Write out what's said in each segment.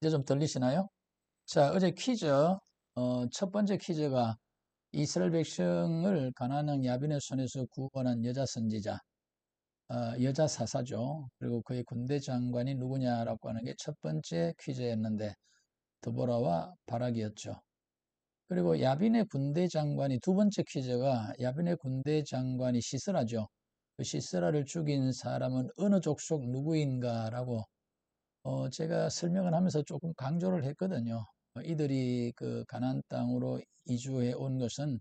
이제 좀 들리시나요? 자, 어제 퀴즈, 첫 번째 퀴즈가 이스라엘 백성을 가나안 야빈의 손에서 구원한 여자 선지자, 여자 사사죠. 그리고 그의 군대 장관이 누구냐라고 하는 게 첫 번째 퀴즈였는데, 드보라와 바락이었죠. 그리고 야빈의 군대 장관이 두 번째 퀴즈가 야빈의 군대 장관이 시스라죠. 그 시스라를 죽인 사람은 어느 족속 누구인가라고 제가 설명을 하면서 조금 강조를 했거든요. 이들이 그 가나안 땅으로 이주해 온 것은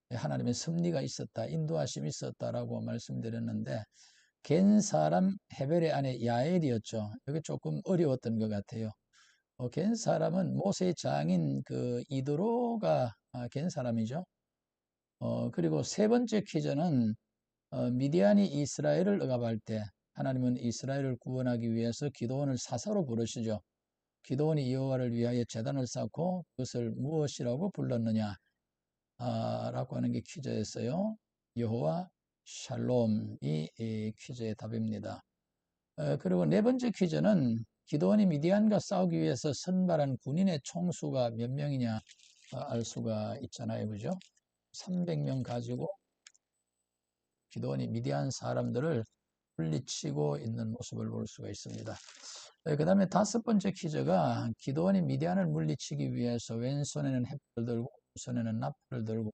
하나님의 섭리가 있었다, 인도하심이 있었다라고 말씀드렸는데 겐 사람 헤벨의 아내 야엘이었죠. 이게 조금 어려웠던 것 같아요. 겐 사람은 모세의 장인 그 이드로가 겐 사람이죠. 그리고 세 번째 퀴즈는 미디안이 이스라엘을 억압할 때 하나님은 이스라엘을 구원하기 위해서 기도원을 사사로 부르시죠. 기도원이 여호와를 위하여 제단을 쌓고 그것을 무엇이라고 불렀느냐 라고 하는 게 퀴즈였어요. 여호와 샬롬이 이 퀴즈의 답입니다. 그리고 네 번째 퀴즈는 기도원이 미디안과 싸우기 위해서 선발한 군인의 총수가 몇 명이냐 알 수가 있잖아요. 그죠? 300명 가지고 기도원이 미디안 사람들을 물리치고 있는 모습을 볼 수가 있습니다. 그 다음에 다섯 번째 퀴즈가 기도원이 미디안을 물리치기 위해서 왼손에는 햇불을 들고 오른손에는 나팔을 들고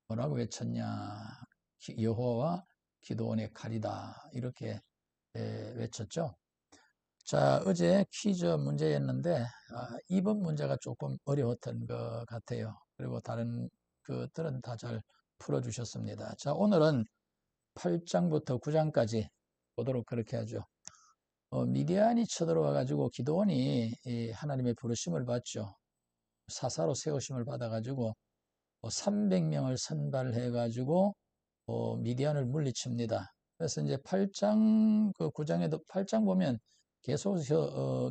뭐라고 외쳤냐. 여호와와 기도원의 칼이다. 이렇게 외쳤죠. 자, 어제 퀴즈 문제였는데 이번 문제가 조금 어려웠던 것 같아요. 그리고 다른 것들은 다 잘 풀어주셨습니다. 자, 오늘은 8장부터 9장까지 보도록 그렇게 하죠. 미디안이 쳐들어와 가지고 기도원이 하나님의 부르심을 받죠. 사사로 세우심을 받아 가지고 300명을 선발해 가지고 미디안을 물리칩니다. 그래서 이제 8장 그 9장에도 8장 보면 계속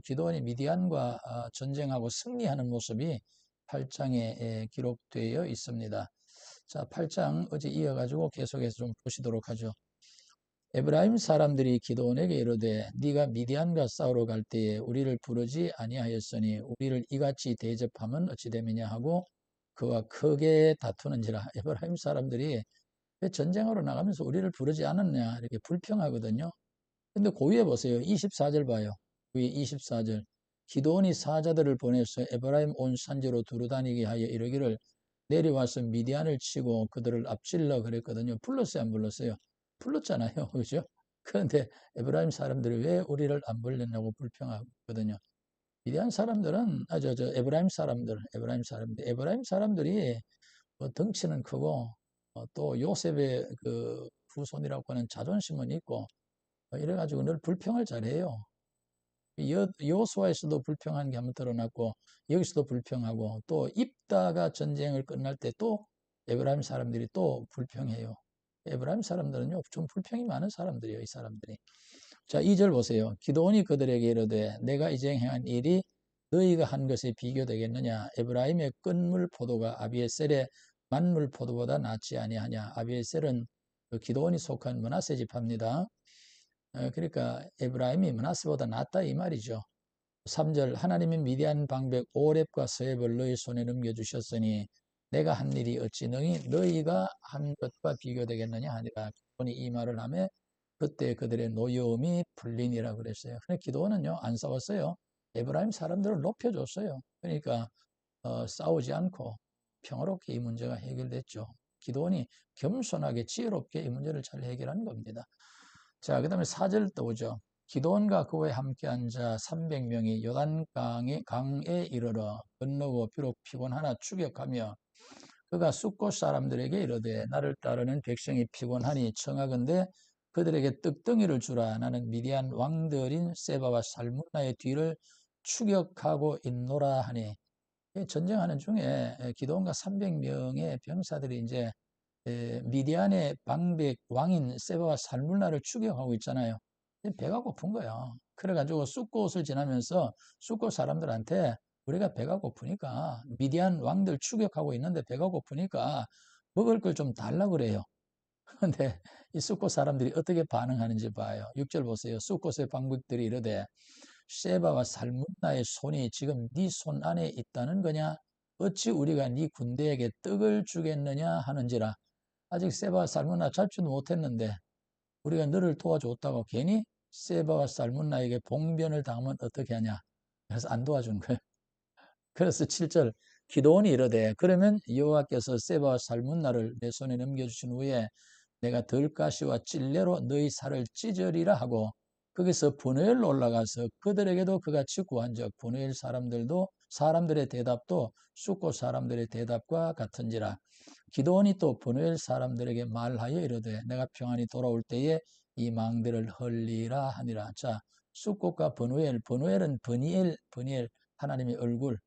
기도원이 미디안과 전쟁하고 승리하는 모습이 8장에 기록되어 있습니다. 자, 8장 어제 이어가지고 계속해서 좀 보시도록 하죠. 에브라임 사람들이 기도원에게 이르되 네가 미디안과 싸우러 갈 때에 우리를 부르지 아니하였으니 우리를 이같이 대접하면 어찌 됨이냐 하고 그와 크게 다투는지라. 에브라임 사람들이 왜 전쟁하러 나가면서 우리를 부르지 않았냐 이렇게 불평하거든요. 근데 그 위에 보세요. 24절 봐요. 위에 24절. 기도원이 사자들을 보내서 에브라임 온 산지로 두루다니게 하여 이르기를 내려와서 미디안을 치고 그들을 앞질러 그랬거든요. 불렀어요, 안 불렀어요? 불렀잖아요. 그죠? 그런데 에브라임 사람들이 왜 우리를 안 불렀냐고 불평하거든요. 미디안 사람들은 에브라임 사람들이 뭐 덩치는 크고 또 요셉의 그 후손이라고 하는 자존심은 있고 이래가지고 늘 불평을 잘해요. 여호수아에서도 불평한 게 한번 드러났고 여기서도 불평하고 또 입다가 전쟁을 끝날 때 또 에브라임 사람들이 또 불평해요. 에브라임 사람들은요 좀 불평이 많은 사람들이에요. 이 사람들이. 자, 2절 보세요. 기도원이 그들에게 이르되 내가 이제 행한 일이 너희가 한 것에 비교되겠느냐. 에브라임의 끈물 포도가 아비에셀의 만물 포도보다 낫지 아니하냐. 아비에셀은 그 기도원이 속한 므낫세 지파입니다. 그러니까 에브라임이 므낫세보다 낫다 이 말이죠. 3절 하나님이 미디안 방백 오렙과 서렙을 너희 손에 넘겨주셨으니 내가 한 일이 어찌 너희가 한 것과 비교되겠느냐 하니라. 기도원이 이 말을 하며 그때 그들의 노여움이 풀리니라 그랬어요. 근데 기도원은요 안 싸웠어요. 에브라임 사람들을 높여줬어요. 그러니까 싸우지 않고 평화롭게 이 문제가 해결됐죠. 기도원이 겸손하게 지혜롭게 이 문제를 잘 해결한 겁니다. 자, 그 다음에 4절 또 오죠. 기도원과 그와 함께한 자 300명이 강에 이르러 건너고 비록 피곤하나 추격하며 그가 숫곳 사람들에게 이르되 나를 따르는 백성이 피곤하니 청하건대 그들에게 떡덩이를 주라. 나는 미디안 왕들인 세바와 살문나의 뒤를 추격하고 있노라 하니. 전쟁하는 중에 기도원과 300명의 병사들이 이제 미디안의 방백 왕인 세바와 살문나를 추격하고 있잖아요. 배가 고픈 거야. 그래가지고 숫곳을 지나면서 숫곳 사람들한테 우리가 배가 고프니까 미디안 왕들 추격하고 있는데 배가 고프니까 먹을 걸 좀 달라 그래요. 그런데 이 숫곳 사람들이 어떻게 반응하는지 봐요. 6절 보세요. 숫곳의 방백들이 이르되 세바와 살문나의 손이 지금 네 손 안에 있다는 거냐? 어찌 우리가 네 군대에게 떡을 주겠느냐 하는지라. 아직 세바와 살문나 잡지도 못했는데 우리가 너를 도와줬다고 괜히 세바와 살문나에게 봉변을 당하면 어떻게 하냐? 그래서 안 도와준 거예요. 그래서 7절 기도원이 이르되 그러면 여호와께서 세바와 살문나를 내 손에 넘겨주신 후에 내가 들가시와 찔레로 너희 살을 찢으리라 하고 거기서 브누엘로 올라가서 그들에게도 그같이 구한즉 브누엘 사람들의 대답도 숫곳 사람들의 대답과 같은지라. 기도원이 또 브누엘 사람들에게 말하여 이르되 내가 평안히 돌아올 때에 이 망대를 헐리라 하니라. 자, 숫곳과 브누엘은 버니엘 하나님의 얼굴,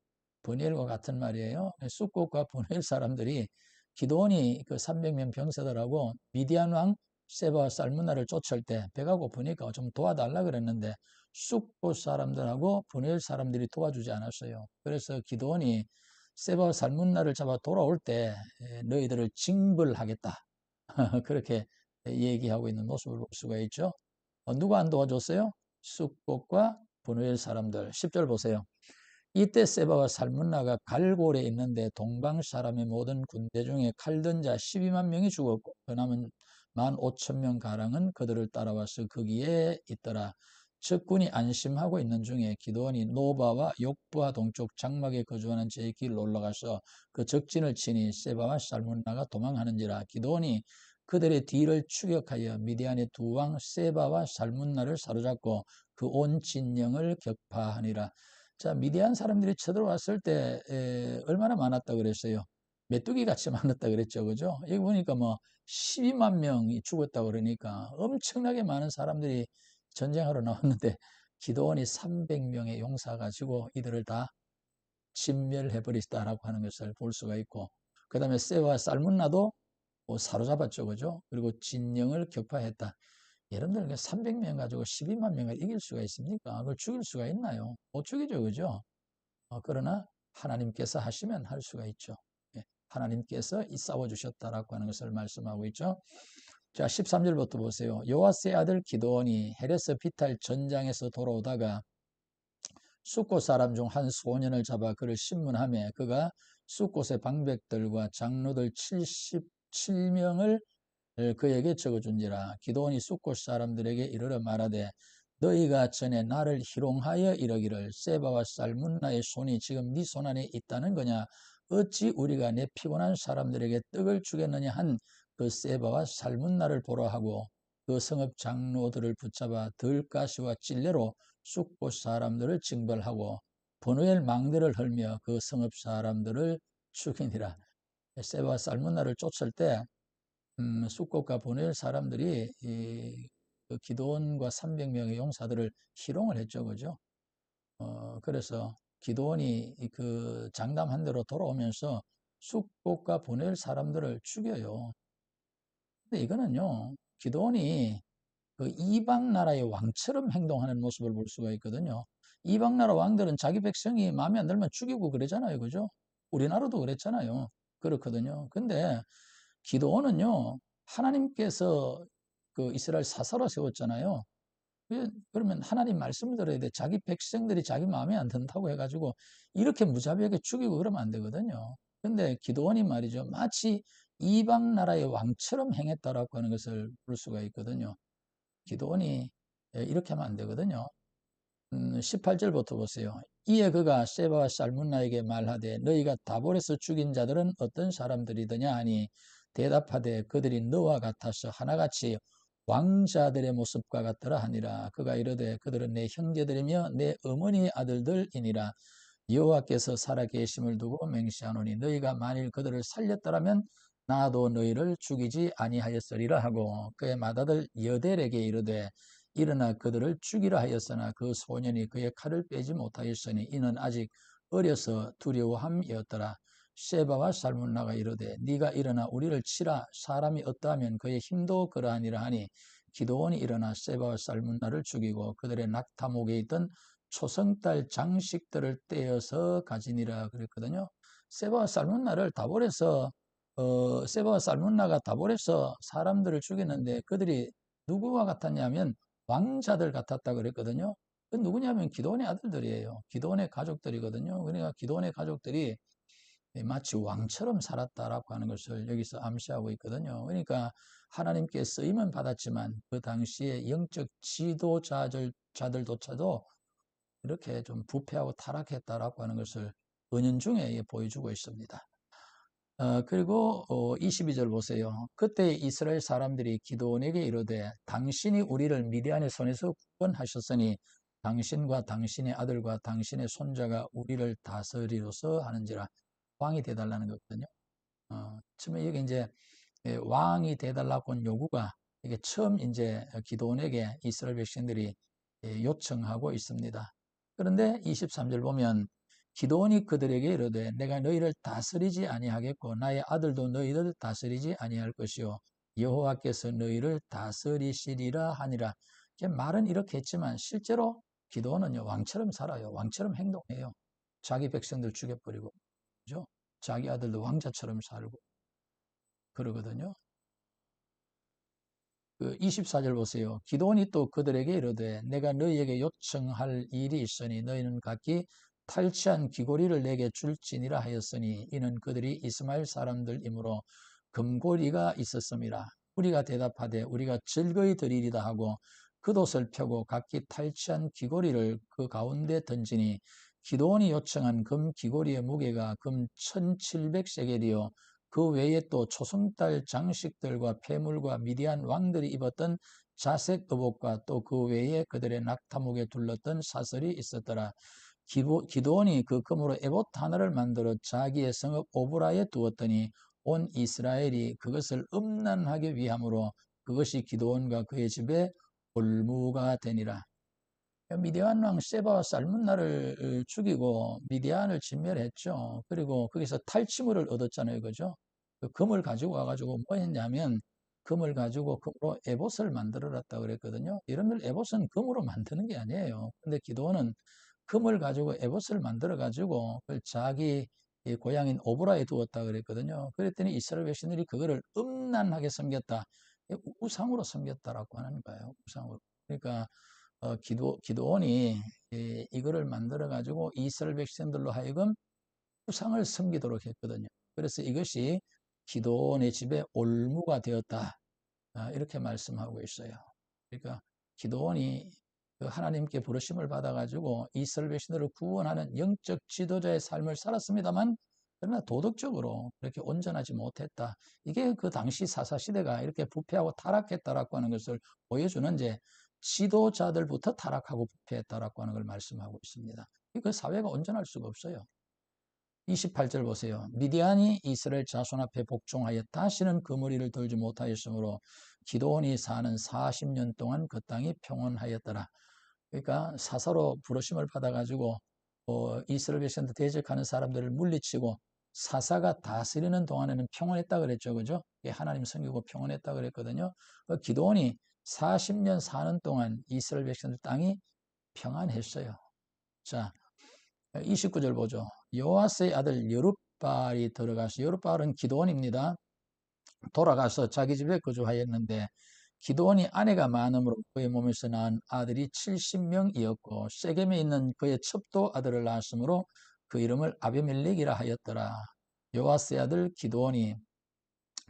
버니엘과 같은 말이에요. 숫곳과 브누엘 사람들이 기도원이 그 300명 병사들하고 미디안 왕 세바와 살문나를 쫓을 때 배가 고프니까 좀 도와달라 그랬는데 숫곳 사람들하고 브누엘 사람들이 도와주지 않았어요. 그래서 기도원이 세바와 살문나를 잡아 돌아올 때 너희들을 징벌하겠다. 그렇게 얘기하고 있는 모습을 볼 수가 있죠. 누가 안 도와줬어요? 숫곳과 브누엘 사람들. 10절 보세요. 이때 세바와 살문나가 갈골에 있는데 동방 사람의 모든 군대 중에 칼든 자 12만 명이 죽었고 그 남은 15,000명 가량은 그들을 따라와서 거기에 있더라. 적군이 안심하고 있는 중에 기드온이 노바와 욕부와 동쪽 장막에 거주하는 제 길로 올라가서 그 적진을 치니 세바와 살문나가 도망하는지라. 기드온이 그들의 뒤를 추격하여 미디안의 두 왕 세바와 살문나를 사로잡고 그 온 진영을 격파하니라. 자, 미디안 사람들이 쳐들어왔을 때 얼마나 많았다 그랬어요? 메뚜기 같이 많았다 그랬죠, 그죠? 여기 보니까 뭐 12만 명이 죽었다 그러니까 엄청나게 많은 사람들이 전쟁하러 나왔는데 기도원이 300명의 용사 가지고 이들을 다 진멸해버리다라고 하는 것을 볼 수가 있고, 그 다음에 세와 살문나도 뭐 사로잡았죠, 그죠? 그리고 진영을 격파했다. 여러분들 300명 가지고 12만 명을 이길 수가 있습니까? 그걸 죽일 수가 있나요? 못 죽이죠, 그죠? 그러나 하나님께서 하시면 할 수가 있죠. 예, 하나님께서 싸워주셨다라고 하는 것을 말씀하고 있죠. 자, 13절부터 보세요. 요아스의 아들 기드온이 헤레스 비탈 전장에서 돌아오다가 숫곳 사람 중 한 소년을 잡아 그를 신문하며 그가 숫곳의 방백들과 장로들 77명을 그에게 적어준지라. 기드온이 숫곳 사람들에게 이르러 말하되 너희가 전에 나를 희롱하여 이러기를 세바와 살문나의 손이 지금 네 손 안에 있다는 거냐? 어찌 우리가 내 피곤한 사람들에게 떡을 주겠느냐 한 그 세바와 살문나를 보라 하고 그 성읍 장로들을 붙잡아 들가시와 찔레로 숫곳 사람들을 징벌하고 브누엘 망대를 헐며 그 성읍 사람들을 죽이니라. 세바와 살문나를 쫓을 때 숫곳과 브누엘 사람들이 그 기드온과 300명의 용사들을 희롱을 했죠, 그죠? 그래서 기드온이 그 장담한 대로 돌아오면서 숫곳과 브누엘 사람들을 죽여요. 근데 이거는요, 기드온이 그 이방 나라의 왕처럼 행동하는 모습을 볼 수가 있거든요. 이방 나라 왕들은 자기 백성이 마음에 안 들면 죽이고 그러잖아요, 그죠? 우리나라도 그랬잖아요. 그렇거든요. 근데 기드온은요, 하나님께서 그 이스라엘 사사로 세웠잖아요. 그러면 하나님 말씀을 들어야 돼. 자기 백성들이 자기 마음에 안 든다고 해가지고 이렇게 무자비하게 죽이고 그러면 안 되거든요. 근데 기드온이 말이죠. 마치 이방 나라의 왕처럼 행했다라고 하는 것을 볼 수가 있거든요. 기드온이 이렇게 하면 안 되거든요. 18절부터 보세요. 이에 그가 세바와 살문나에게 말하되 너희가 다볼에서 죽인 자들은 어떤 사람들이더냐 하니 대답하되 그들이 너와 같아서 하나같이 왕자들의 모습과 같더라 하니라. 그가 이르되 그들은 내 형제들이며 내 어머니의 아들들이니라. 여호와께서 살아계심을 두고 맹세하노니 너희가 만일 그들을 살렸더라면 나도 너희를 죽이지 아니하였으리라 하고 그의 맏아들 여델에게 이르되 일어나 그들을 죽이라 하였으나 그 소년이 그의 칼을 빼지 못하였으니 이는 아직 어려서 두려워함이었더라. 세바와 살문나가 이르되 네가 일어나 우리를 치라. 사람이 어떠하면 그의 힘도 그러하니라 하니 기드온이 일어나 세바와 살문나를 죽이고 그들의 낙타목에 있던 초성달 장식들을 떼어서 가지니라 그랬거든요. 세바와 살문나를 다볼에서 세바와 살문나가 다볼에서 사람들을 죽였는데 그들이 누구와 같았냐면 왕자들 같았다 그랬거든요. 그 누구냐면 기드온의 아들들이에요. 기드온의 가족들이거든요. 그러니까 기드온의 가족들이 마치 왕처럼 살았다라고 하는 것을 여기서 암시하고 있거든요. 그러니까 하나님께 쓰임은 받았지만 그 당시에 영적 지도자들조차도 이렇게 좀 부패하고 타락했다라고 하는 것을 은연중에 보여주고 있습니다. 그리고 22절 보세요. 그때 이스라엘 사람들이 기드온에게 이르되 당신이 우리를 미디안의 손에서 구원하셨으니 당신과 당신의 아들과 당신의 손자가 우리를 다스리로서 하는지라. 왕이 되달라는 거거든요. 처음에 여기 이제 왕이 되달라고 한 요구가 이게 처음 이제 기드온에게 이스라엘 백성들이 요청하고 있습니다. 그런데 23절 보면 기드온이 그들에게 이르되 내가 너희를 다스리지 아니하겠고 나의 아들도 너희를 다스리지 아니할 것이요 여호와께서 너희를 다스리시리라 하니라. 말은 이렇게 했지만 실제로 기드온은요 왕처럼 살아요. 왕처럼 행동해요. 자기 백성들 죽여버리고, 그죠? 자기 아들도 왕자처럼 살고 그러거든요. 그 24절 보세요. 기드온이 또 그들에게 이르되 내가 너희에게 요청할 일이 있으니 너희는 각기 탈취한 귀고리를 내게 줄지니라 하였으니 이는 그들이 이스마엘 사람들이므로 금고리가 있었음이라. 우리가 대답하되 우리가 즐거이 드리리다 하고 겉옷을 펴고 각기 탈취한 귀고리를 그 가운데 던지니 기드온이 요청한 금 귀고리의 무게가 금 1700세겔이요 그 외에 또 초승달 장식들과 폐물과 미디안 왕들이 입었던 자색 의복과 또 그 외에 그들의 낙타목에 둘렀던 사슬이 있었더라. 기드온이 그 금으로 에봇 하나를 만들어 자기의 성읍 오브라에 두었더니 온 이스라엘이 그것을 음란하게 위함으로 그것이 기드온과 그의 집에 올무가 되니라. 미디안 왕 세바와 살문나를 죽이고 미디안을 진멸했죠. 그리고 거기서 탈취물을 얻었잖아요. 그죠? 그 금을 가지고 와가지고 뭐 했냐면 금을 가지고 금으로 에봇을 만들어놨다 그랬거든요. 여러분들 에봇은 금으로 만드는 게 아니에요. 근데 기드온은 금을 가지고 에봇을 만들어가지고 그걸 자기 고향인 오브라에 두었다 그랬거든요. 그랬더니 이스라엘 백성들이 그거를 음란하게 섬겼다. 우상으로 섬겼다라고 하는 거예요. 우상으로. 그러니까 기드온이 이거를 만들어 가지고 이스라엘 백성들로 하여금 우상을 섬기도록 했거든요. 그래서 이것이 기드온의 집에 올무가 되었다. 이렇게 말씀하고 있어요. 그러니까 기드온이 하나님께 부르심을 받아 가지고 이스라엘 백성들을 구원하는 영적 지도자의 삶을 살았습니다만 그러나 도덕적으로 그렇게 온전하지 못했다. 이게 그 당시 사사시대가 이렇게 부패하고 타락했다라고 하는 것을 보여주는 이제 지도자들부터 타락하고 부패했다라고 하는 걸 말씀하고 있습니다. 그 사회가 온전할 수가 없어요. 28절 보세요. 미디안이 이스라엘 자손 앞에 복종하여 다시는 그 무리를 들지 못하였으므로 기드온이 사는 40년 동안 그 땅이 평온하였더라. 그러니까 사사로 부르심을 받아가지고 이스라엘 백성들 대적하는 사람들을 물리치고 사사가 다스리는 동안에는 평온했다 그랬죠. 그죠? 하나님 섬기고 평온했다 그랬거든요. 기드온이 40년 사는 동안 이스라엘 백성들 땅이 평안했어요. 자, 29절 보죠. 요아스의 아들 여룹발이 들어가서 여룹발은 기드온입니다. 돌아가서 자기 집에 거주하였는데 기드온이 아내가 많음으로 그의 몸에서 낳은 아들이 70명이었고 세겜에 있는 그의 첩도 아들을 낳았으므로 그 이름을 아비멜렉이라 하였더라. 요아스의 아들 기드온이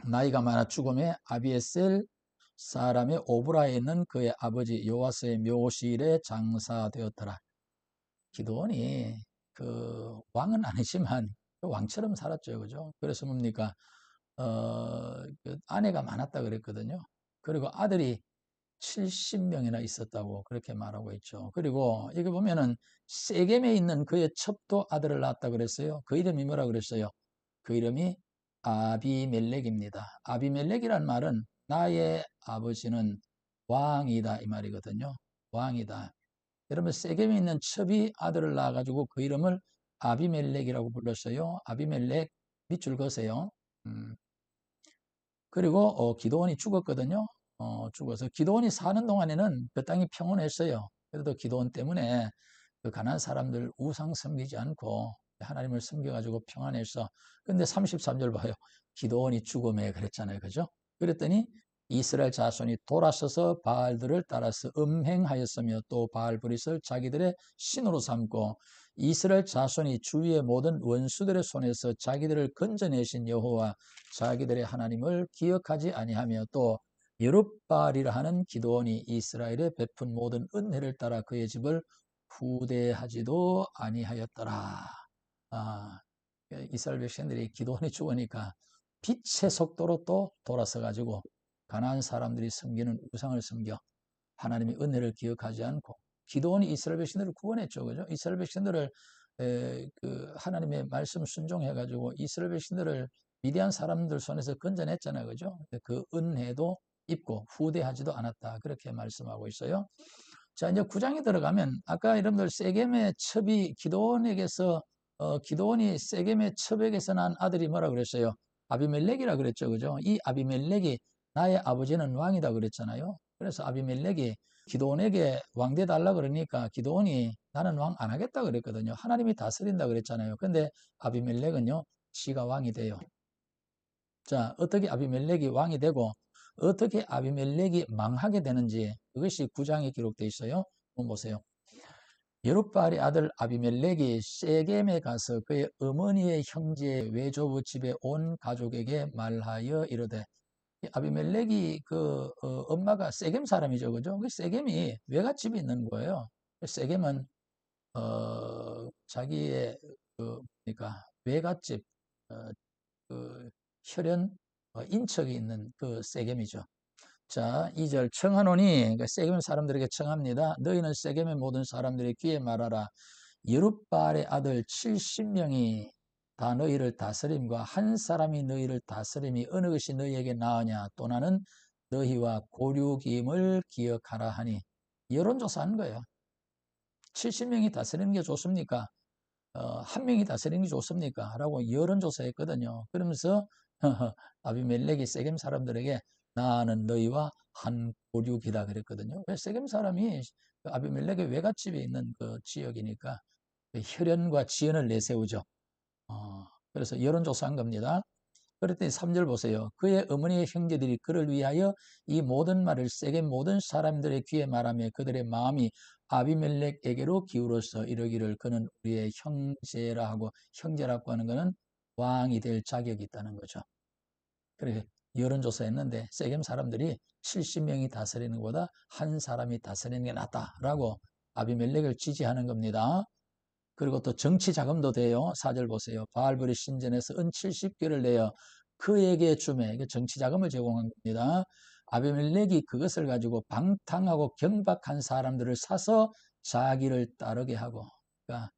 나이가 많아 죽음에 아비에셀 사람의 오브라에 있는 그의 아버지 요아스의 묘실에 장사되었더라. 기드온이 그 왕은 아니지만 왕처럼 살았죠. 그죠? 그래서 뭡니까? 그 아내가 많았다 그랬거든요. 그리고 아들이 70명이나 있었다고 그렇게 말하고 있죠. 그리고 여기 보면은 세겜에 있는 그의 첩도 아들을 낳았다 그랬어요. 그 이름이 뭐라 그랬어요? 그 이름이 아비멜렉입니다. 아비멜렉이란 말은 나의 아버지는 왕이다 이 말이거든요. 왕이다. 여러분 세겜에 있는 첩이 아들을 낳아가지고 그 이름을 아비멜렉이라고 불렀어요. 아비멜렉 밑줄 그으세요. 그리고 기드온이 죽었거든요. 죽어서 기드온이 사는 동안에는 그 땅이 평온했어요. 그래도 기드온 때문에 그 가난한 사람들 우상 섬기지 않고 하나님을 섬겨가지고 평안했어. 근데 33절 봐요. 기드온이 죽음에 그랬잖아요. 그죠? 그랬더니 이스라엘 자손이 돌아서서 바알들을 따라서 음행하였으며 또 바알브릿을 자기들의 신으로 삼고 이스라엘 자손이 주위의 모든 원수들의 손에서 자기들을 건져내신 여호와 자기들의 하나님을 기억하지 아니하며 또 여룹바알이라 하는 기드온이 이스라엘에 베푼 모든 은혜를 따라 그의 집을 후대하지도 아니하였더라. 이스라엘 백성들이 기드온이 죽으니까 빛의 속도로 또 돌아서 가지고 가나안 사람들이 섬기는 우상을 섬겨 하나님의 은혜를 기억하지 않고 기드온이 이스라엘 백성들을 구원했죠. 그죠? 이스라엘 백성들을 그 하나님의 말씀 순종해 가지고 이스라엘 백성들을 미디안 사람들 손에서 건져냈잖아요. 그죠? 그 은혜도 입고 후대하지도 않았다. 그렇게 말씀하고 있어요. 자, 이제 9장에 들어가면 아까 여러분들 세겜의 첩이 기드온에게서 기드온이 세겜의 첩에게서 난 아들이 뭐라 그랬어요? 아비멜렉이라 그랬죠. 그죠? 이 아비멜렉이 나의 아버지는 왕이다 그랬잖아요. 그래서 아비멜렉이 기드온에게 왕 돼 달라 그러니까 기드온이 나는 왕 안 하겠다 그랬거든요. 하나님이 다스린다 그랬잖아요. 근데 아비멜렉은요, 지가 왕이 돼요. 자, 어떻게 아비멜렉이 왕이 되고 어떻게 아비멜렉이 망하게 되는지 그것이 9장에 기록되어 있어요. 한번 보세요. 여룹바알의 아들 아비멜렉이 세겜에 가서 그의 어머니의 형제 외조부 집에 온 가족에게 말하여 이르되 아비멜렉이 엄마가 세겜 사람이죠. 그죠? 그 세겜이 외갓집이 있는 거예요. 세겜은 자기의 그러니까 외갓집 그 혈연 인척이 있는 그 세겜이죠. 자, 2절 청하노니 세겜 사람들에게 청합니다. 너희는 세겜의 모든 사람들의 귀에 말하라. 여룹바알의 아들 70명이 다 너희를 다스림과 한 사람이 너희를 다스림이 어느 것이 너희에게 나으냐 또 나는 너희와 고륙임을 기억하라 하니 여론조사한 거예요. 70명이 다스리는 게 좋습니까? 한 명이 다스리는 게 좋습니까? 라고 여론조사했거든요. 그러면서 아비멜렉이 세겜 사람들에게 나는 너희와 한 고륙이다 그랬거든요. 세겜 사람이 아비멜렉의 외갓집에 있는 그 지역이니까 혈연과 지연을 내세우죠. 그래서 여론조사한 겁니다. 그랬더니 3절 보세요. 그의 어머니의 형제들이 그를 위하여 이 모든 말을 세겜 모든 사람들의 귀에 말하며 그들의 마음이 아비멜렉에게로 기울어서 이러기를 그는 우리의 형제라 하고 형제라고 하는 것은 왕이 될 자격이 있다는 거죠. 그래서 여론조사했는데 세겜 사람들이 70명이 다스리는 것보다 한 사람이 다스리는 게 낫다라고 아비멜렉을 지지하는 겁니다. 그리고 또 정치 자금도 돼요. 4절 보세요. 바알브리 신전에서 은 70개를 내어 그에게 주매 정치 자금을 제공한 겁니다. 아비멜렉이 그것을 가지고 방탕하고 경박한 사람들을 사서 자기를 따르게 하고 그러니까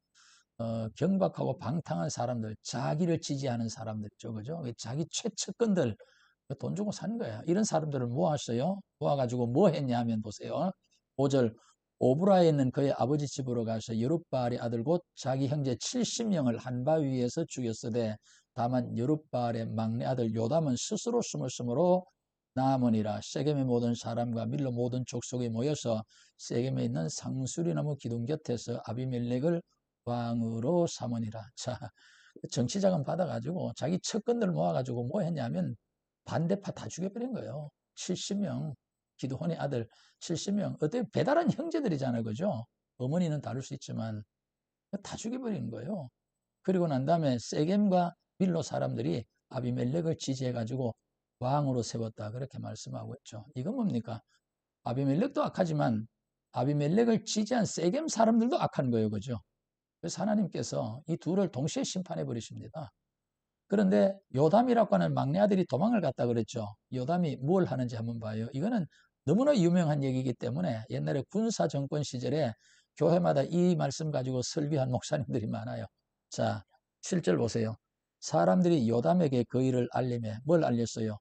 경박하고 방탕한 사람들, 자기를 지지하는 사람들이죠. 그죠? 자기 최측근들 돈 주고 산 거야. 이런 사람들을 모았어요. 모아가지고 뭐 했냐 하면 보세요. 5절 오브라에 있는 그의 아버지 집으로 가서 여룹바알의 아들 곧 자기 형제 70명을 한 바위 위에서 죽였으되 다만 여룹바알의 막내 아들 요담은 스스로 숨을 숨으로 남으니라. 세겜의 모든 사람과 밀로 모든 족속이 모여서 세겜에 있는 상수리나무 기둥 곁에서 아비멜렉을 왕으로 삼으니라. 자, 정치자금 받아가지고 자기 측근들 모아가지고 뭐 했냐면 반대파 다 죽여버린 거예요. 70명, 기드온의 아들 70명. 어때 배달한 형제들이잖아요. 그죠? 어머니는 다를 수 있지만 다 죽여버린 거예요. 그리고 난 다음에 세겜과 밀로 사람들이 아비멜렉을 지지해가지고 왕으로 세웠다. 그렇게 말씀하고 있죠. 이건 뭡니까? 아비멜렉도 악하지만 아비멜렉을 지지한 세겜 사람들도 악한 거예요. 그죠? 그래서 하나님께서 이 둘을 동시에 심판해 버리십니다. 그런데 요담이라고 하는 막내 아들이 도망을 갔다 그랬죠. 요담이 뭘 하는지 한번 봐요. 이거는 너무나 유명한 얘기이기 때문에 옛날에 군사 정권 시절에 교회마다 이 말씀 가지고 설교한 목사님들이 많아요. 자, 7절 보세요. 사람들이 요담에게 그 일을 알림해 뭘 알렸어요?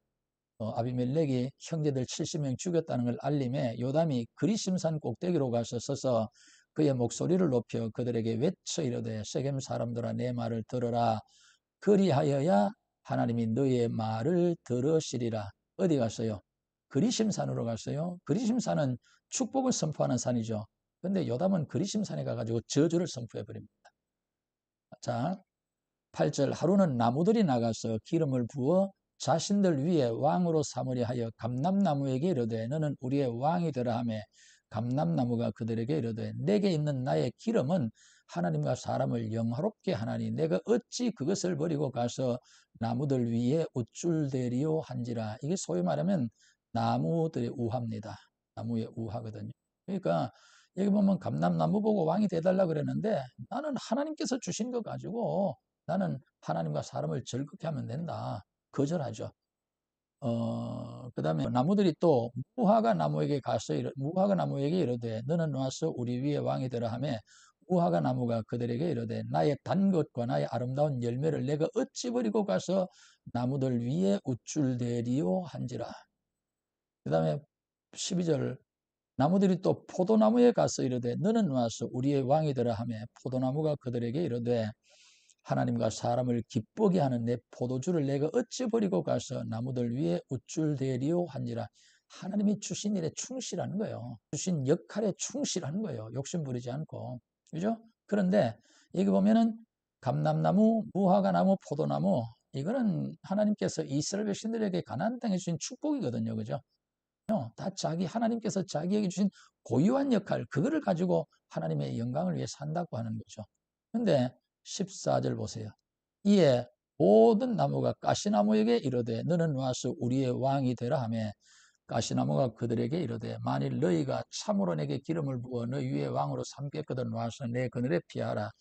아비멜렉이 형제들 70명 죽였다는 걸 알림해 요담이 그리심산 꼭대기로 가서 서서 그의 목소리를 높여 그들에게 외쳐 이르되 세겜 사람들아 내 말을 들어라. 그리하여야 하나님이 너의 말을 들으시리라. 어디 갔어요? 그리심산으로 갔어요. 그리심산은 축복을 선포하는 산이죠. 근데 요담은 그리심산에 가가지고 저주를 선포해 버립니다. 자, 8절 하루는 나무들이 나가서 기름을 부어 자신들 위에 왕으로 삼으려 하여 감람나무에게 이르되 너는 우리의 왕이 되라 하매 감람나무가 그들에게 이르되 내게 있는 나의 기름은 하나님과 사람을 영화롭게 하나니 내가 어찌 그것을 버리고 가서 나무들 위에 우쭐대리오 한지라. 이게 소위 말하면 나무들의 우화입니다. 나무의 우화거든요. 그러니까 여기 보면 감람나무 보고 왕이 돼달라 그랬는데 나는 하나님께서 주신 거 가지고 나는 하나님과 사람을 즐겁게 하면 된다. 거절하죠. 그 다음에 나무들이 또 무화과 나무에게 이르되 너는 와서 우리 위에 왕이 되라 하매 무화과 나무가 그들에게 이르되 나의 단 것과 나의 아름다운 열매를 내가 어찌 버리고 가서 나무들 위에 우쭐대리오 한지라. 그 다음에 12절 나무들이 또 포도나무에 가서 이르되 너는 와서 우리의 왕이 되라 하매 포도나무가 그들에게 이르되 하나님과 사람을 기쁘게 하는 내 포도주를 내가 어찌 버리고 가서 나무들 위에 우쭐대리오 한지라. 하나님이 주신 일에 충실하는 거예요. 주신 역할에 충실하는 거예요. 욕심 부리지 않고. 그죠? 그런데 여기 보면은 감람나무, 무화과나무, 포도나무 이거는 하나님께서 이스라엘 백성들에게 가나안 땅에 주신 축복이거든요. 그죠? 다 하나님께서 자기에게 주신 고유한 역할, 그거를 가지고 하나님의 영광을 위해 산다고 하는 거죠. 근데 14절 보세요. 이에 모든 나무가 가시나무에게 이르되 너는 와서 우리의 왕이 되라 하며 가시나무가 그들에게 이르되 만일 너희가 참으로 내게 기름을 부어 너희 위에 왕으로 삼겠거든 와서 내 그늘에 피하라.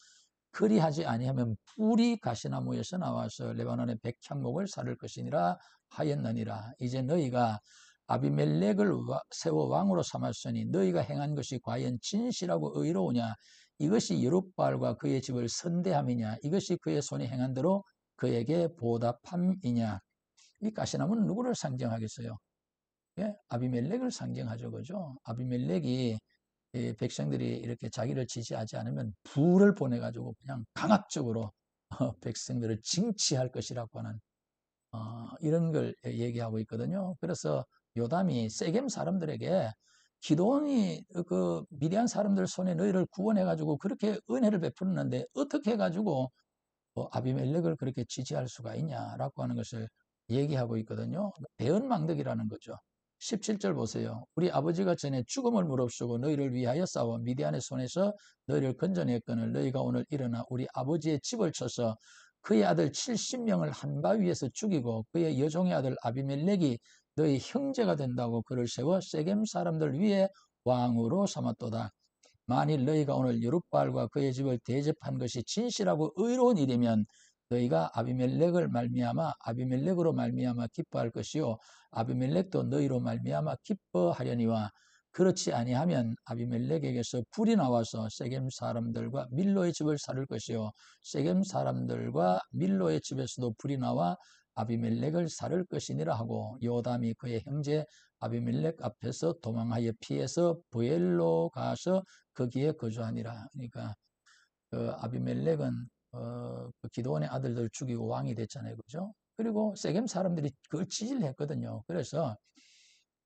그리하지 아니하면 불이 가시나무에서 나와서 레바논의 백향목을 사를 것이니라 하였느니라. 이제 너희가 아비멜렉을 세워 왕으로 삼았으니 너희가 행한 것이 과연 진실하고 의로우냐? 이것이 여룻바알과 그의 집을 선대함이냐? 이것이 그의 손이 행한 대로 그에게 보답함이냐? 이 가시나무는 누구를 상징하겠어요? 예? 아비멜렉을 상징하죠. 그죠? 아비멜렉이 백성들이 이렇게 자기를 지지하지 않으면 불을 보내가지고 그냥 강압적으로 백성들을 징치할 것이라고 하는 이런 걸 얘기하고 있거든요. 그래서 요담이 세겜 사람들에게 기도원이 그 미디안 사람들 손에 너희를 구원해가지고 그렇게 은혜를 베풀었는데 어떻게 해가지고 아비멜렉을 그렇게 지지할 수가 있냐라고 하는 것을 얘기하고 있거든요. 배은망덕이라는 거죠. 17절 보세요. 우리 아버지가 전에 죽음을 무릅쓰고 너희를 위하여 싸워 미디안의 손에서 너희를 건져냈거늘 너희가 오늘 일어나 우리 아버지의 집을 쳐서 그의 아들 70명을 한바위에서 죽이고 그의 여종의 아들 아비멜렉이 너희 형제가 된다고 그를 세워 세겜 사람들 위에 왕으로 삼았도다. 만일 너희가 오늘 여룻바알과 그의 집을 대접한 것이 진실하고 의로운 일이면 너희가 아비멜렉으로 말미암아 기뻐할 것이요 아비멜렉도 너희로 말미암아 기뻐하려니와 그렇지 아니하면 아비멜렉에게서 불이 나와서 세겜 사람들과 밀로의 집을 살을 것이요 세겜 사람들과 밀로의 집에서도 불이 나와 아비멜렉을 살을 것이니라 하고 요담이 그의 형제 아비멜렉 앞에서 도망하여 피해서 부엘로 가서 거기에 거주하니라. 그러니까 아비멜렉은 그 기드온의 아들들 죽이고 왕이 됐잖아요. 그죠? 그리고 세겜 사람들이 그걸 지지를 했거든요. 그래서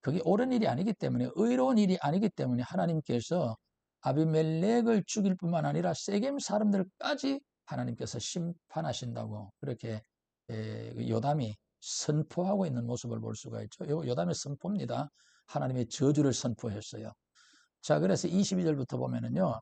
그게 옳은 일이 아니기 때문에 의로운 일이 아니기 때문에 하나님께서 아비멜렉을 죽일 뿐만 아니라 세겜 사람들까지 하나님께서 심판하신다고 그렇게 요담이 선포하고 있는 모습을 볼 수가 있죠. 요담의 선포입니다. 하나님의 저주를 선포했어요. 자, 그래서 22절부터 보면은요.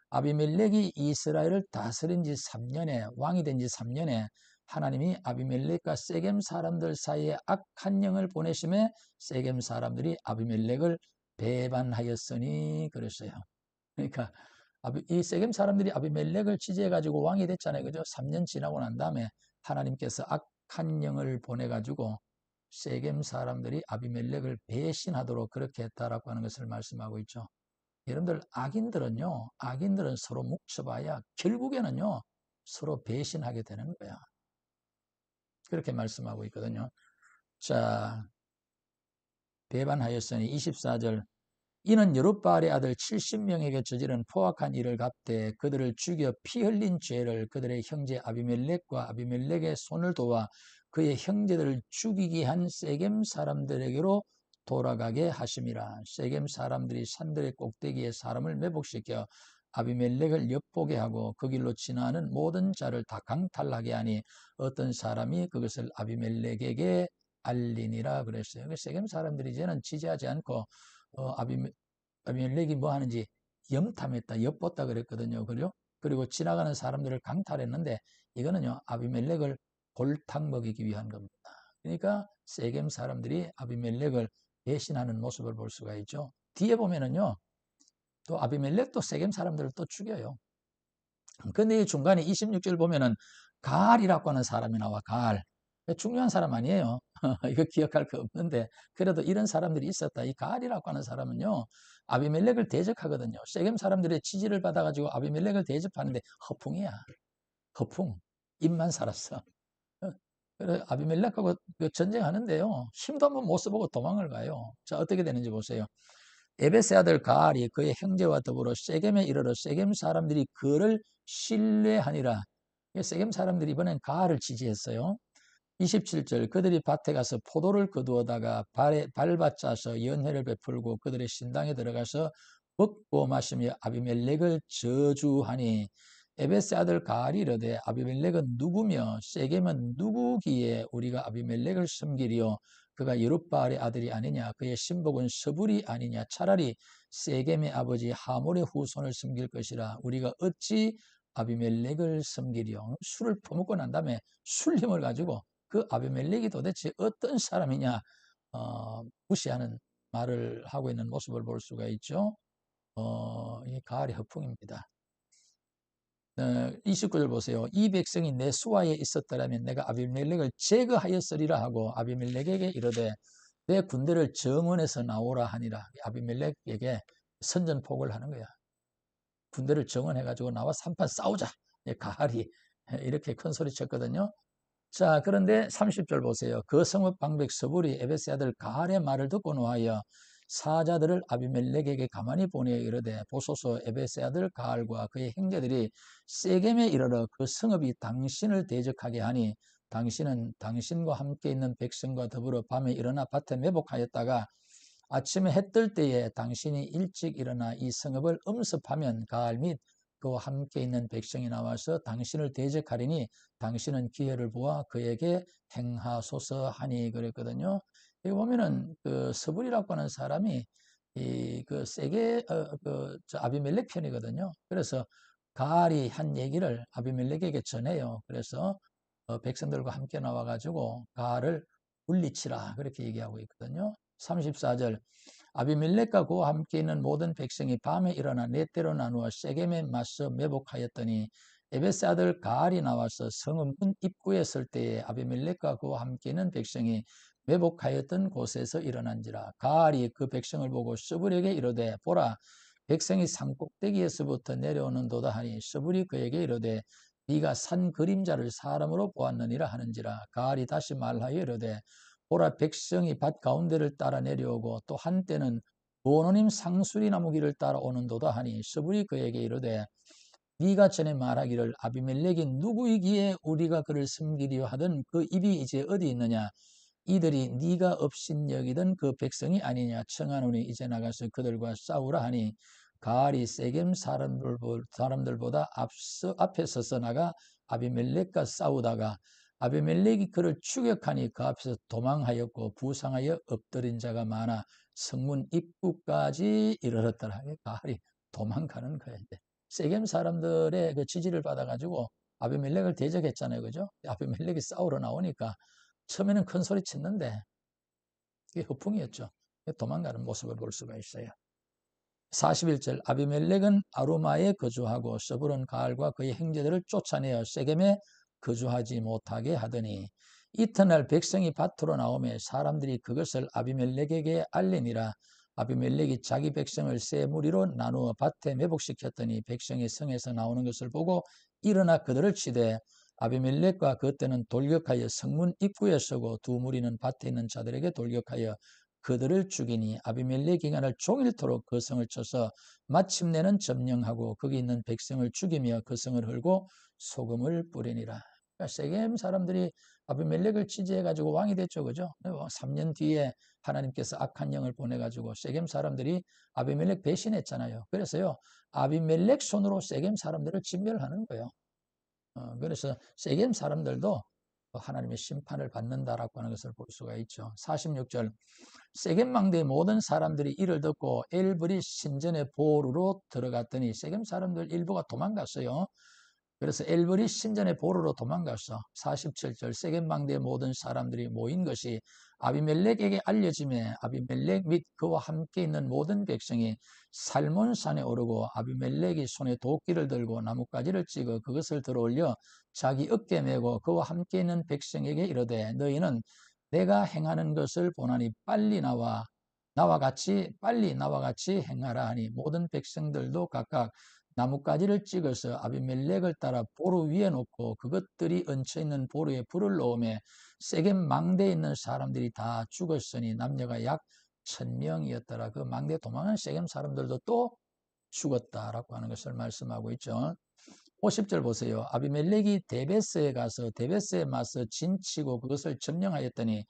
아비멜렉이 이스라엘을 다스린 지 3년에 왕이 된 지 3년에 하나님이 아비멜렉과 세겜 사람들 사이에 악한 영을 보내심에 세겜 사람들이 아비멜렉을 배반하였으니 그랬어요. 그러니까 이 세겜 사람들이 아비멜렉을 지지해가지고 왕이 됐잖아요. 그죠? 3년 지나고 난 다음에 하나님께서 악한 영을 보내가지고 세겜 사람들이 아비멜렉을 배신하도록 그렇게 했다라고 하는 것을 말씀하고 있죠. 여러분들 악인들은 서로 뭉쳐봐야 결국에는요 서로 배신하게 되는 거야. 그렇게 말씀하고 있거든요. 자, 배반하였으니 24절 이는 여룻바알의 아들 70명에게 저지른 포악한 일을 갚되 그들을 죽여 피 흘린 죄를 그들의 형제 아비멜렉과 아비멜렉의 손을 도와 그의 형제들을 죽이게 한 세겜 사람들에게로 돌아가게 하심이라. 세겜 사람들이 산들의 꼭대기에 사람을 매복시켜 아비멜렉을 엿보게 하고 그 길로 지나는 모든 자를 다 강탈하게 하니 어떤 사람이 그것을 아비멜렉에게 알리니라 그랬어요. 세겜 사람들이 이제는 지지하지 않고 아비멜렉이 뭐 하는지 염탐했다, 엿봤다 그랬거든요. 그리고 지나가는 사람들을 강탈했는데 이거는요, 아비멜렉을 골탕 먹이기 위한 겁니다. 그러니까 세겜 사람들이 아비멜렉을 배신하는 모습을 볼 수가 있죠. 뒤에 보면은요, 또 아비멜렉도 세겜 사람들을 또 죽여요. 근데 이 중간에 26절 보면은 가알이라고 하는 사람이 나와, 가알. 중요한 사람 아니에요. 이거 기억할 거 없는데 그래도 이런 사람들이 있었다. 이 가알이라고 하는 사람은요, 아비멜렉을 대적하거든요. 세겜 사람들의 지지를 받아가지고 아비멜렉을 대적하는데 허풍이야. 허풍. 입만 살았어. 그래 아비멜렉하고 전쟁하는데요, 힘도 한번 못 써보고 도망을 가요. 자, 어떻게 되는지 보세요. 에베스의 아들 가알이 그의 형제와 더불어 세겜에 이르러 세겜 사람들이 그를 신뢰하니라. 세겜 사람들이 이번엔 가알을 지지했어요. 27절 그들이 밭에 가서 포도를 거두어다가 발받짜서 연회를 베풀고 그들의 신당에 들어가서 먹고 마시며 아비멜렉을 저주하니 에베스의 아들 가알이 이르되 아비멜렉은 누구며 세겜은 누구기에 우리가 아비멜렉을 섬기리요 그가 여룹바알의 아들이 아니냐 그의 신복은 서불이 아니냐 차라리 세겜의 아버지 하몰의 후손을 섬길 것이라 우리가 어찌 아비멜렉을 섬기리요. 술을 퍼먹고 난 다음에 술림을 가지고 그 아비멜렉이 도대체 어떤 사람이냐 무시하는 말을 하고 있는 모습을 볼 수가 있죠. 이 가을의 허풍입니다. 29절 보세요. 이 백성이 내 수하에 있었더라면 내가 아비멜렉을 제거하였으리라 하고 아비멜렉에게 이르되 내 군대를 정원에서 나오라 하니라. 아비멜렉에게 선전포고를 하는 거야. 군대를 정원해가지고 나와 한판 싸우자. 가을이 이렇게 큰 소리 쳤거든요. 자, 그런데 30절 보세요. 그 성읍 방백 서불이 에베스 아들 가알의 말을 듣고 노하여 사자들을 아비멜렉에게 가만히 보내어 이르되 보소서 에베스 아들 가알과 그의 형제들이 세겜에 이르러 그 성읍이 당신을 대적하게 하니 당신은 당신과 함께 있는 백성과 더불어 밤에 일어나 밭에 매복하였다가 아침에 해 뜰 때에 당신이 일찍 일어나 이 성읍을 음습하면 가알 및 그와 함께 있는 백성이 나와서 당신을 대적하리니 당신은 기회를 보아 그에게 행하소서 하니 그랬거든요. 여기 보면은 그 서불이라고 하는 사람이 그 세게 아비멜렉 편이거든요. 그래서 가알이 한 얘기를 아비멜렉에게 전해요. 그래서 백성들과 함께 나와가지고 가알을 물리치라 그렇게 얘기하고 있거든요. 34절 아비멜렉과 그와 함께 있는 모든 백성이 밤에 일어나 네 때로 나누어 세겜에 맞서 매복하였더니 에베스 아들 가알이 나와서 성읍 문 입구에 설 때에 아비멜렉과 그와 함께 있는 백성이 매복하였던 곳에서 일어난지라. 가알이 그 백성을 보고 서불에게 이르되 보라 백성이 산꼭대기에서부터 내려오는도다 하니 서불이 그에게 이르되 네가 산 그림자를 사람으로 보았느니라 하는지라. 가알이 다시 말하여 이르되 보라 백성이 밭 가운데를 따라 내려오고 또 한때는 부모님 상수리 나무 길을 따라오는도다 하니 서불이 그에게 이르되 네가 전에 말하기를 아비멜렉이 누구이기에 우리가 그를 섬기려 하던 그 입이 이제 어디 있느냐 이들이 네가 업신여기던 그 백성이 아니냐 청하노니 이제 나가서 그들과 싸우라 하니 가알이 세겜 사람들보다 앞에 서서 나가 아비멜렉과 싸우다가 아비멜렉이 그를 추격하니 그 앞에서 도망하였고 부상하여 엎드린 자가 많아 성문 입구까지 이르렀더라. 가알이 도망가는 거예요. 세겜 사람들의 그 지지를 받아가지고 아비멜렉을 대적했잖아요. 그죠? 아비멜렉이 싸우러 나오니까 처음에는 큰 소리 쳤는데 이게 허풍이었죠. 도망가는 모습을 볼 수가 있어요. 41절 아비멜렉은 아루마에 거주하고 서불은 가알과 그의 형제들을 쫓아내어 세겜에 거주하지 못하게 하더니 이튿날 백성이 밭으로 나오매 사람들이 그것을 아비멜렉에게 알리니라. 아비멜렉이 자기 백성을 세 무리로 나누어 밭에 매복시켰더니 백성이 성에서 나오는 것을 보고 일어나 그들을 치되 아비멜렉과 그때는 돌격하여 성문 입구에 서고 두 무리는 밭에 있는 자들에게 돌격하여 그들을 죽이니 아비멜렉 기간을 종일토록 그 성을 쳐서 마침내는 점령하고 거기 있는 백성을 죽이며 그 성을 헐고 소금을 뿌리니라. 그러니까 세겜 사람들이 아비멜렉을 지지해가지고 왕이 됐죠. 그죠? 3년 뒤에 하나님께서 악한 영을 보내가지고 세겜 사람들이 아비멜렉 배신했잖아요. 그래서요, 아비멜렉 손으로 세겜 사람들을 진멸하는 거예요. 그래서 세겜 사람들도 하나님의 심판을 받는다라고 하는 것을 볼 수가 있죠. 46절 세겜 망대의 모든 사람들이 이를 듣고 엘브리 신전의 보루로 들어갔더니 세겜 사람들 일부가 도망갔어요. 그래서 엘브리 신전의 보루로 도망갔어. 47절 세겜 망대의 모든 사람들이 모인 것이 아비멜렉에게 알려짐에 아비멜렉 및 그와 함께 있는 모든 백성이 살몬산에 오르고 아비멜렉이 손에 도끼를 들고 나뭇가지를 찍어 그것을 들어올려 자기 어깨에 메고 그와 함께 있는 백성에게 이르되 너희는 내가 행하는 것을 보나니 빨리 나와 같이 행하라 하니 모든 백성들도 각각 나뭇가지를 찍어서 아비멜렉을 따라 보루 위에 놓고 그것들이 얹혀 있는 보루에 불을 놓으며 세겜 망대에 있는 사람들이 다 죽었으니 남녀가 약 1000명이었더라. 그 망대 도망한 세겜 사람들도 또 죽었다라고 하는 것을 말씀하고 있죠. 50절 보세요. 아비멜렉이 데베스에 가서 데베스에 맞서 진치고 그것을 점령하였더니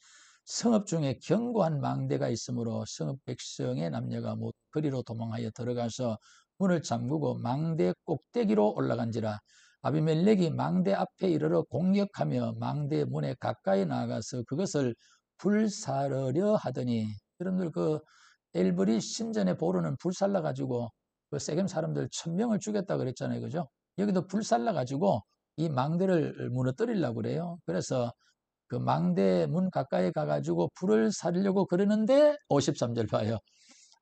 성읍 중에 견고한 망대가 있으므로 성읍 백성의 남녀가 못 거리로 도망하여 들어가서 문을 잠그고 망대 꼭대기로 올라간지라. 아비멜렉이 망대 앞에 이르러 공격하며 망대 문에 가까이 나가서 그것을 불사르려 하더니, 여러분들 그 엘브리 신전에 보르는 불살라 가지고 그 세겜 사람들 1000명을 죽였다 그랬잖아요. 그죠? 여기도 불살라 가지고 이 망대를 무너뜨리려고 그래요. 그래서 그 망대 문 가까이 가가지고 불을 사려고 그러는데 53절 봐요.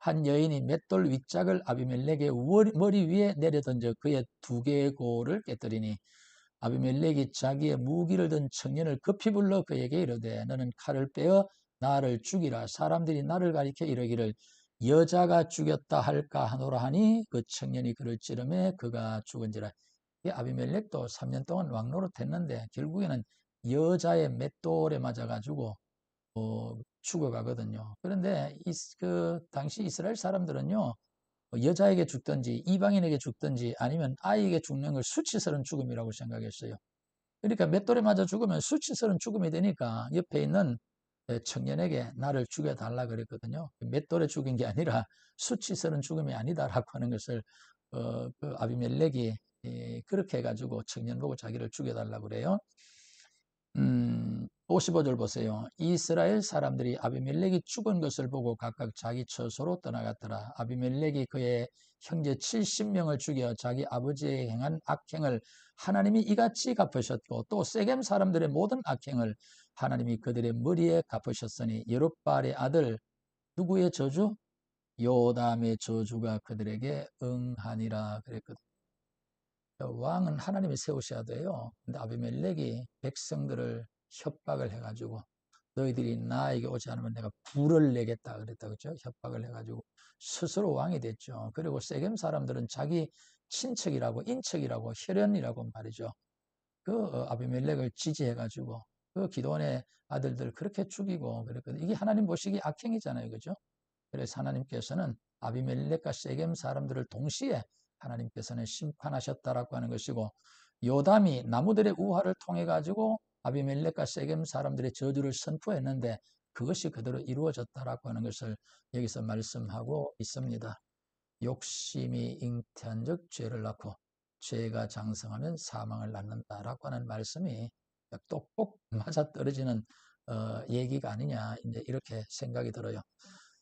한 여인이 맷돌 윗짝을 아비멜렉의 머리 위에 내려던져 그의 2개의 골을 깨뜨리니 아비멜렉이 자기의 무기를 든 청년을 급히 불러 그에게 이르되 너는 칼을 빼어 나를 죽이라. 사람들이 나를 가리켜 이르기를 여자가 죽였다 할까 하노라 하니 그 청년이 그를 찌르매 그가 죽은지라. 아비멜렉도 3년 동안 왕노릇 했는데 결국에는 여자의 맷돌에 맞아가지고 죽어가거든요. 그런데 그 당시 이스라엘 사람들은요, 여자에게 죽든지 이방인에게 죽든지 아니면 아이에게 죽는 걸 수치스러운 죽음이라고 생각했어요. 그러니까 맷돌에 맞아 죽으면 수치스러운 죽음이 되니까 옆에 있는 청년에게 나를 죽여달라 그랬거든요. 맷돌에 죽인 게 아니라 수치스러운 죽음이 아니다라고 하는 것을 그 아비멜렉이 그렇게 해가지고 청년 보고 자기를 죽여달라 그래요. 55절 보세요. 이스라엘 사람들이 아비멜렉이 죽은 것을 보고 각각 자기 처소로 떠나갔더라. 아비멜렉이 그의 형제 70명을 죽여 자기 아버지의 행한 악행을 하나님이 이같이 갚으셨고 또 세겜 사람들의 모든 악행을 하나님이 그들의 머리에 갚으셨으니 여룹바알의 아들 누구의 저주? 요담의 저주가 그들에게 응하니라 그랬거든요. 왕은 하나님이 세우셔야 돼요. 근데 아비멜렉이 백성들을 협박을 해가지고 너희들이 나에게 오지 않으면 내가 불을 내겠다 그랬다 그죠? 협박을 해가지고 스스로 왕이 됐죠. 그리고 세겜 사람들은 자기 친척이라고 인척이라고 혈연이라고 말이죠. 그 아비멜렉을 지지해가지고 그 기도원의 아들들 그렇게 죽이고 그랬거든요. 이게 하나님 보시기 악행이잖아요. 그죠? 그래서 하나님께서는 아비멜렉과 세겜 사람들을 동시에 하나님께서는 심판하셨다라고 하는 것이고 요담이 나무들의 우화를 통해 가지고 아비멜렉과 세겜 사람들의 저주를 선포했는데 그것이 그대로 이루어졌다라고 하는 것을 여기서 말씀하고 있습니다. 욕심이 잉태한즉 죄를 낳고 죄가 장성하면 사망을 낳는다라고 하는 말씀이 또 꼭 맞아떨어지는 얘기가 아니냐 이제 이렇게 생각이 들어요.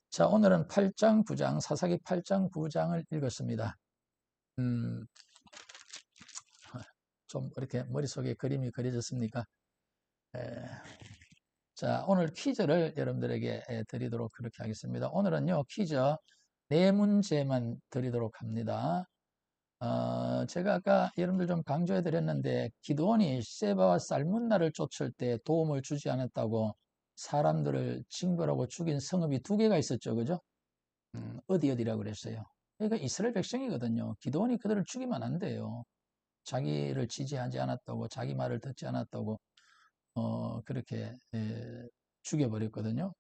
자, 오늘은 8장, 9장, 사사기 8장, 9장을 읽었습니다. 좀 이렇게 머릿속에 그림이 그려졌습니까? 자, 오늘 퀴즈를 여러분들에게 드리도록 그렇게 하겠습니다. 오늘은요, 퀴즈 4문제만 드리도록 합니다. 제가 아까 여러분들 좀 강조해 드렸는데, 기드온이 세바와 살문나를 쫓을 때 도움을 주지 않았다고 사람들을 징벌하고 죽인 성읍이 2개가 있었죠. 그죠? 어디라고 그랬어요. 그러니까 이스라엘 백성이거든요. 기드온이 그들을 죽이면 안 돼요. 자기를 지지하지 않았다고, 자기 말을 듣지 않았다고, 그렇게 죽여버렸거든요.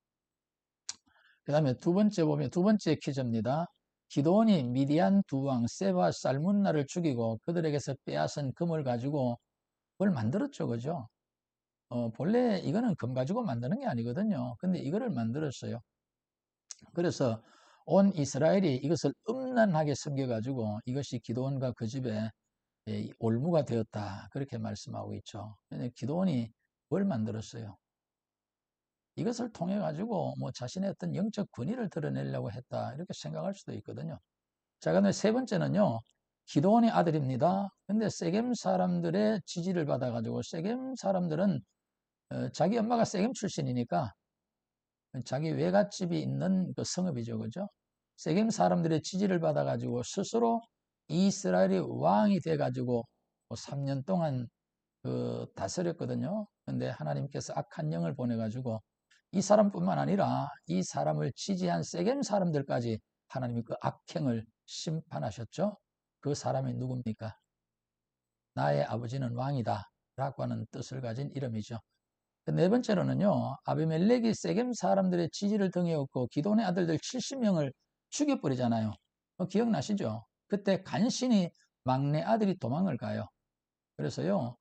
그 다음에 두 번째 퀴즈입니다. 기드온이 미디안 2왕 세바 살문나를 죽이고 그들에게서 빼앗은 금을 가지고 뭘 만들었죠, 그죠? 본래 이거는 금 가지고 만드는 게 아니거든요. 근데 이거를 만들었어요. 그래서 온 이스라엘이 이것을 음란하게 섬겨가지고 이것이 기드온과 그 집에 올무가 되었다. 그렇게 말씀하고 있죠. 근데 기드온이 뭘 만들었어요? 이것을 통해 가지고 뭐 자신의 어떤 영적 권위를 드러내려고 했다. 이렇게 생각할 수도 있거든요. 자, 그다음에 세 번째는요. 기드온의 아들입니다. 근데 세겜 사람들의 지지를 받아 가지고 세겜 사람들은 자기 엄마가 세겜 출신이니까 자기 외갓집이 있는 그 성읍이죠. 그죠? 세겜 사람들의 지지를 받아 가지고 스스로 이스라엘의 왕이 돼 가지고 3년 동안 다스렸거든요. 근데 하나님께서 악한 영을 보내 가지고 이 사람뿐만 아니라 이 사람을 지지한 세겜 사람들까지 하나님이 그 악행을 심판하셨죠. 그 사람이 누굽니까? 나의 아버지는 왕이다 라고 하는 뜻을 가진 이름이죠. 네 번째로는요. 아비멜렉이 세겜 사람들의 지지를 등에 업고 기돈의 아들들 70명을 죽여버리잖아요. 기억나시죠? 그때 간신히 막내 아들이 도망을 가요. 그래서요.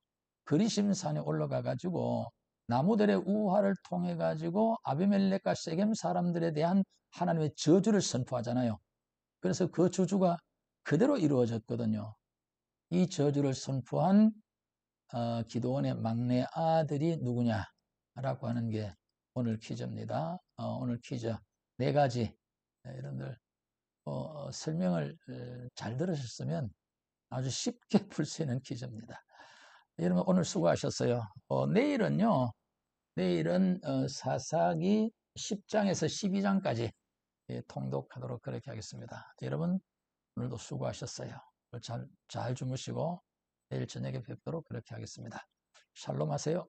그리심산에 올라가 가지고 나무들의 우화를 통해 가지고 아비멜렉과 세겜 사람들에 대한 하나님의 저주를 선포하잖아요. 그래서 그 저주가 그대로 이루어졌거든요. 이 저주를 선포한 기드온의 막내 아들이 누구냐라고 하는 게 오늘 퀴즈입니다. 오늘 퀴즈 네 가지 여러분들 설명을 잘 들으셨으면 아주 쉽게 풀 수 있는 퀴즈입니다. 여러분 오늘 수고하셨어요. 내일은 사사기 10장에서 12장까지 통독하도록 그렇게 하겠습니다. 여러분 오늘도 수고하셨어요. 잘 주무시고 내일 저녁에 뵙도록 그렇게 하겠습니다. 샬롬 하세요.